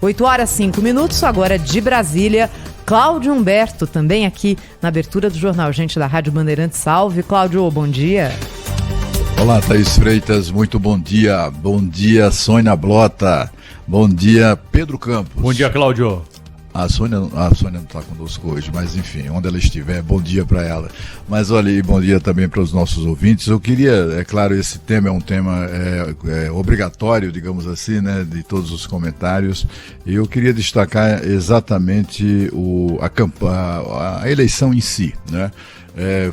8h05, agora de Brasília. Cláudio Humberto, também aqui na abertura do Jornal Gente da Rádio Bandeirantes. Salve, Cláudio, bom dia. Olá, Thaís Freitas, muito bom dia. Bom dia, Sônia Blota. Bom dia, Pedro Campos. Bom dia, Cláudio. A Sônia não está conosco hoje, mas enfim, onde ela estiver, bom dia para ela. Mas olha, e bom dia também para os nossos ouvintes. Eu queria, é claro, esse tema é um tema obrigatório, digamos assim, né, de todos os comentários. E eu queria destacar exatamente a eleição em si, né?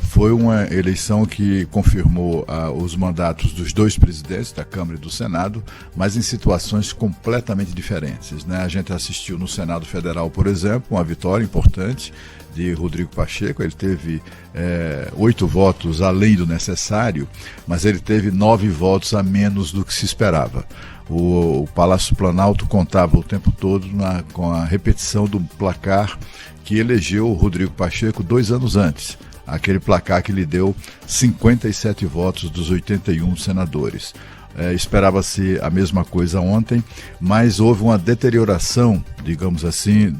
Foi uma eleição que confirmou os mandatos dos dois presidentes, da Câmara e do Senado, mas em situações completamente diferentes, né? A gente assistiu no Senado Federal, por exemplo, uma vitória importante de Rodrigo Pacheco. Ele teve 8 votos além do necessário, mas ele teve 9 votos a menos do que se esperava. O Palácio Planalto contava o tempo todo com a repetição do placar que elegeu o Rodrigo Pacheco 2 anos antes. Aquele placar que lhe deu 57 votos dos 81 senadores. Esperava-se a mesma coisa ontem, mas houve uma deterioração, digamos assim,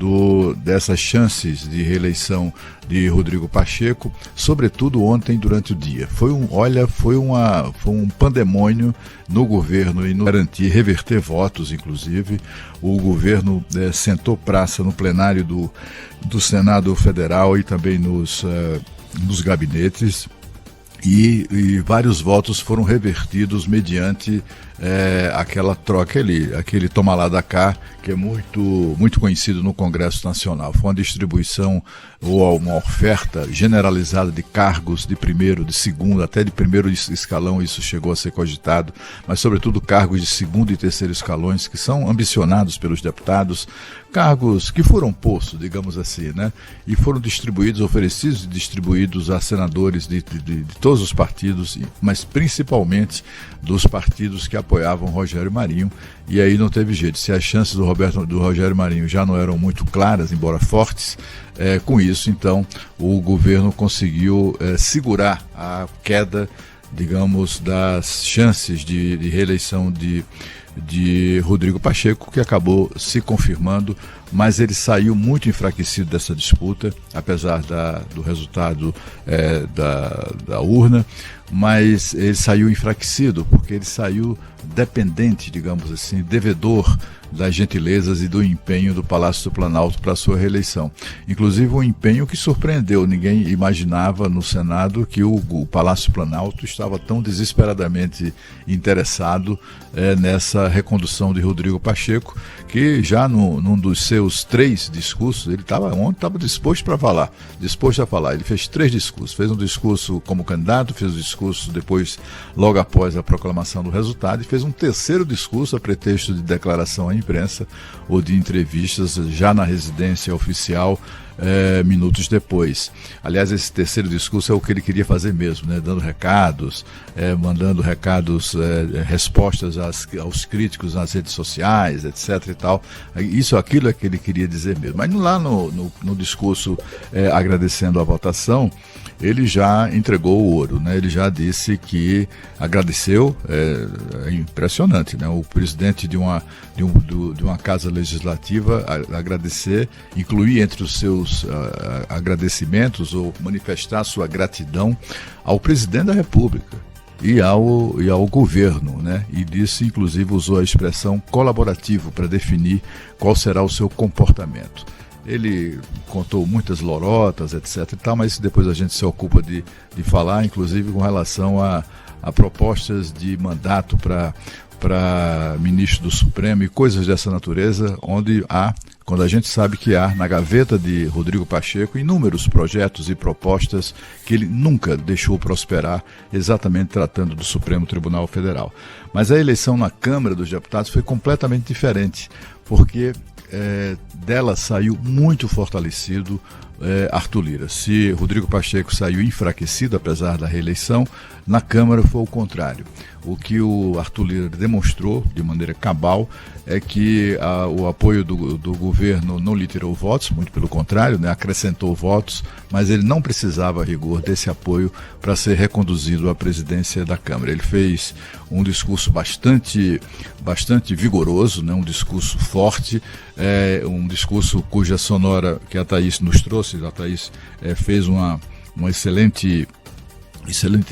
dessas chances de reeleição de Rodrigo Pacheco, sobretudo ontem durante o dia. Foi um pandemônio no governo e no garantir reverter votos, inclusive. O governo sentou praça no plenário do Senado Federal e também nos gabinetes, e vários votos foram revertidos mediante aquela troca ali, aquele toma lá da cá, que é muito conhecido no Congresso Nacional. Foi uma distribuição ou uma oferta generalizada de cargos de primeiro, de segundo, até de primeiro escalão, isso chegou a ser cogitado, mas sobretudo cargos de segundo e terceiro escalões, que são ambicionados pelos deputados, cargos que foram postos, digamos assim, né? E foram oferecidos e distribuídos a senadores de todos os partidos, mas principalmente dos partidos que apoiavam Rogério Marinho, e aí não teve jeito. Se as chances do Rogério Marinho já não eram muito claras, embora fortes, com isso, então, o governo conseguiu segurar a queda, digamos, das chances de reeleição de Rodrigo Pacheco, que acabou se confirmando, mas ele saiu muito enfraquecido dessa disputa, apesar do resultado da urna, mas ele saiu enfraquecido, porque ele saiu dependente, digamos assim, devedor das gentilezas e do empenho do Palácio do Planalto para a sua reeleição. Inclusive um empenho que surpreendeu. Ninguém imaginava no Senado que o Palácio Planalto estava tão desesperadamente interessado nessa recondução de Rodrigo Pacheco, que já num dos seus 3 discursos, ele estava disposto a falar. Ele fez 3 discursos. Fez um discurso como candidato, fez um discurso depois, logo após a proclamação do resultado, e fez um terceiro discurso a pretexto de declaração à imprensa ou de entrevistas já na residência oficial, minutos depois. Aliás, esse terceiro discurso é o que ele queria fazer mesmo, né? Dando recados, mandando recados, respostas aos críticos nas redes sociais, etc. e tal. Aquilo é que ele queria dizer mesmo. Mas lá no discurso agradecendo a votação, ele já entregou o ouro, né? Ele já disse que agradeceu, é impressionante, né? O presidente de uma casa legislativa agradecer, incluir entre os seus agradecimentos ou manifestar sua gratidão ao presidente da República e ao governo, né? E disse, inclusive, usou a expressão colaborativo para definir qual será o seu comportamento. Ele contou muitas lorotas, etc. e tal, mas depois a gente se ocupa de falar, inclusive com relação a propostas de mandato para ministro do Supremo e coisas dessa natureza, quando a gente sabe que há na gaveta de Rodrigo Pacheco inúmeros projetos e propostas que ele nunca deixou prosperar, exatamente tratando do Supremo Tribunal Federal. Mas a eleição na Câmara dos Deputados foi completamente diferente, porque dela saiu muito fortalecido Arthur Lira. Se Rodrigo Pacheco saiu enfraquecido, apesar da reeleição, na Câmara foi o contrário. O que o Arthur Lira demonstrou de maneira cabal é que o apoio do governo não lhe tirou votos, muito pelo contrário, né, acrescentou votos, mas ele não precisava, a rigor, desse apoio para ser reconduzido à presidência da Câmara. Ele fez um discurso bastante vigoroso, né, um discurso forte, um discurso cuja sonora que a Thaís nos trouxe. A Thaís fez um excelente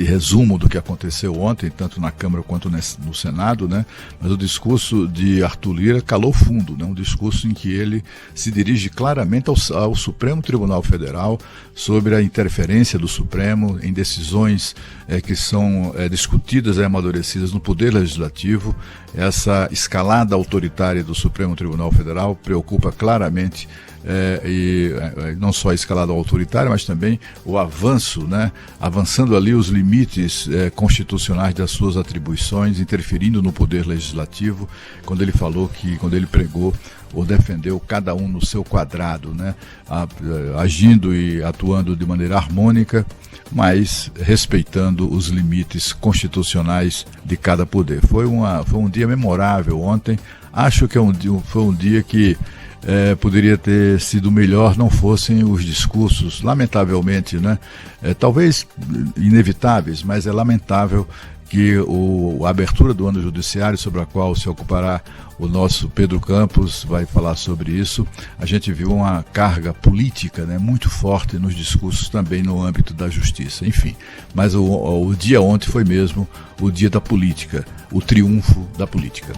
resumo do que aconteceu ontem, tanto na Câmara quanto no Senado, né? Mas o discurso de Arthur Lira calou fundo, né? Um discurso em que ele se dirige claramente ao Supremo Tribunal Federal sobre a interferência do Supremo em decisões que são discutidas e amadurecidas no Poder Legislativo. Essa escalada autoritária do Supremo Tribunal Federal preocupa claramente e não só a escalada autoritária, mas também o avanço, né? Avançando ali os limites constitucionais das suas atribuições, interferindo no Poder Legislativo, quando ele pregou ou defendeu cada um no seu quadrado, né? Agindo e atuando de maneira harmônica, mas respeitando os limites constitucionais de cada poder. Foi um dia memorável ontem. Acho que foi um dia que poderia ter sido melhor, não fossem os discursos, lamentavelmente, né? Talvez inevitáveis, mas é lamentável que a abertura do ano judiciário, sobre a qual se ocupará o nosso Pedro Campos, vai falar sobre isso. A gente viu uma carga política, né, muito forte nos discursos também no âmbito da justiça. Enfim, mas o dia ontem foi mesmo o dia da política, o triunfo da política.